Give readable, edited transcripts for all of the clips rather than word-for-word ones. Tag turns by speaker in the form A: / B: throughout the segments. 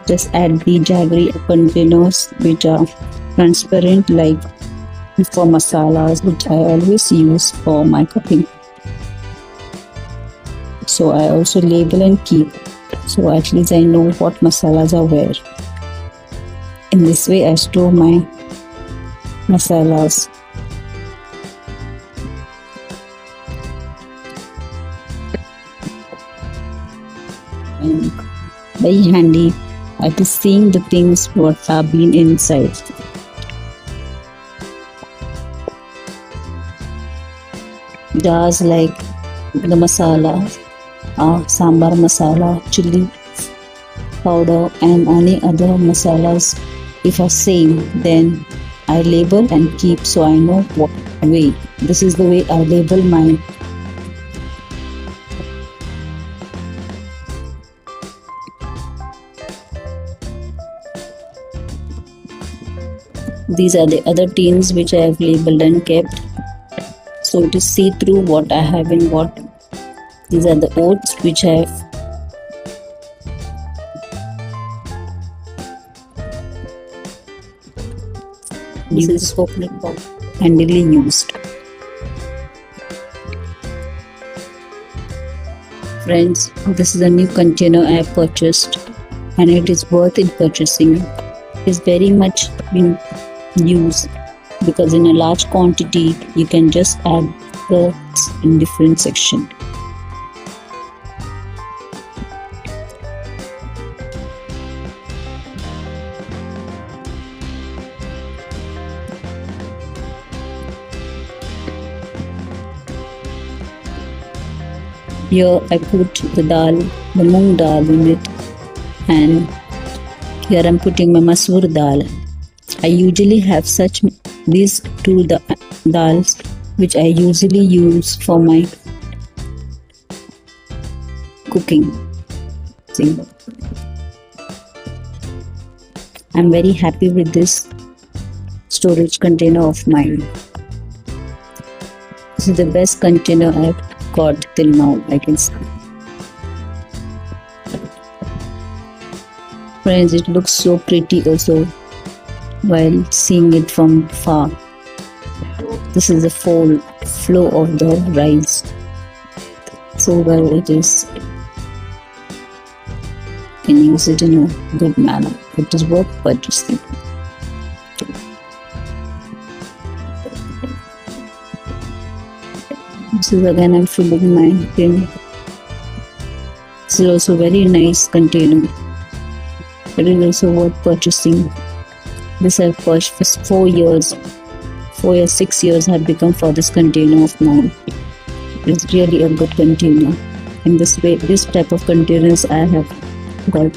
A: Just add the jaggery containers which are transparent, like for masalas, which I always use for my cooking. So I also label and keep, so at least I know what masalas are where. In this way I store my masalas. And very handy at seeing the things what have been inside. Jars like the masala, sambar masala, chili powder and any other masalas, if are same, then I label and keep, so I know what way. This is the way I label mine. These are the other tins which I have labeled and kept, so to see through what I have in what. These are the oats which I have this is coconut powder handily used. Friends, this is a new container I have purchased and it is worth it purchasing. It is very much been used because in a large quantity you can just add the in different section. Here I put the dal, the moong dal in it, and here I'm putting my masoor dal. I usually have these two dals which I usually use for my cooking. See, I'm very happy with this storage container of mine. This is the best container I've got till now, I can say. Friends, it looks so pretty also while seeing it from far. This is the full flow of the rice. So well it is. You can use it in a good manner. It is worth purchasing. This is again I'm filling my tin. This is also very nice container. It is also worth purchasing. This I've purchased for 4 years. 6 years have become for this container of mine. It's really a good container. In this way, this type of containers I have got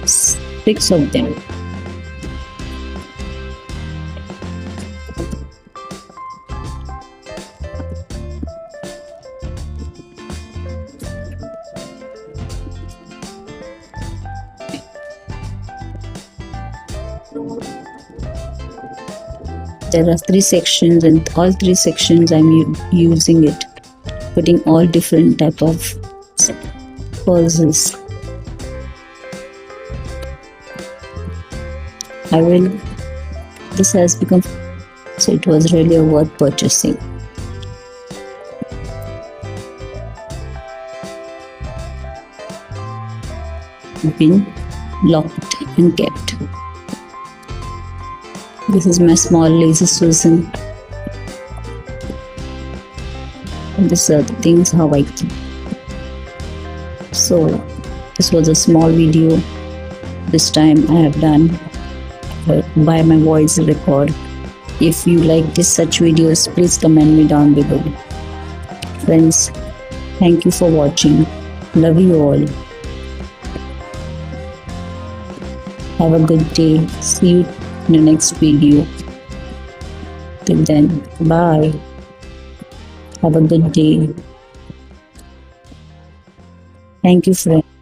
A: 6 of them. There are 3 sections and all 3 sections I'm using it, putting all different type of pulses. This has become, so it was really worth purchasing. Been locked and kept. This is my small lazy Susan. And these are the things how I keep. So this was a small video. This time I have done by my voice record. If you like such videos, please comment me down below. Friends, thank you for watching. Love you all. Have a good day. See you in the next video. Till then, bye. Have a good day. Thank you, friend.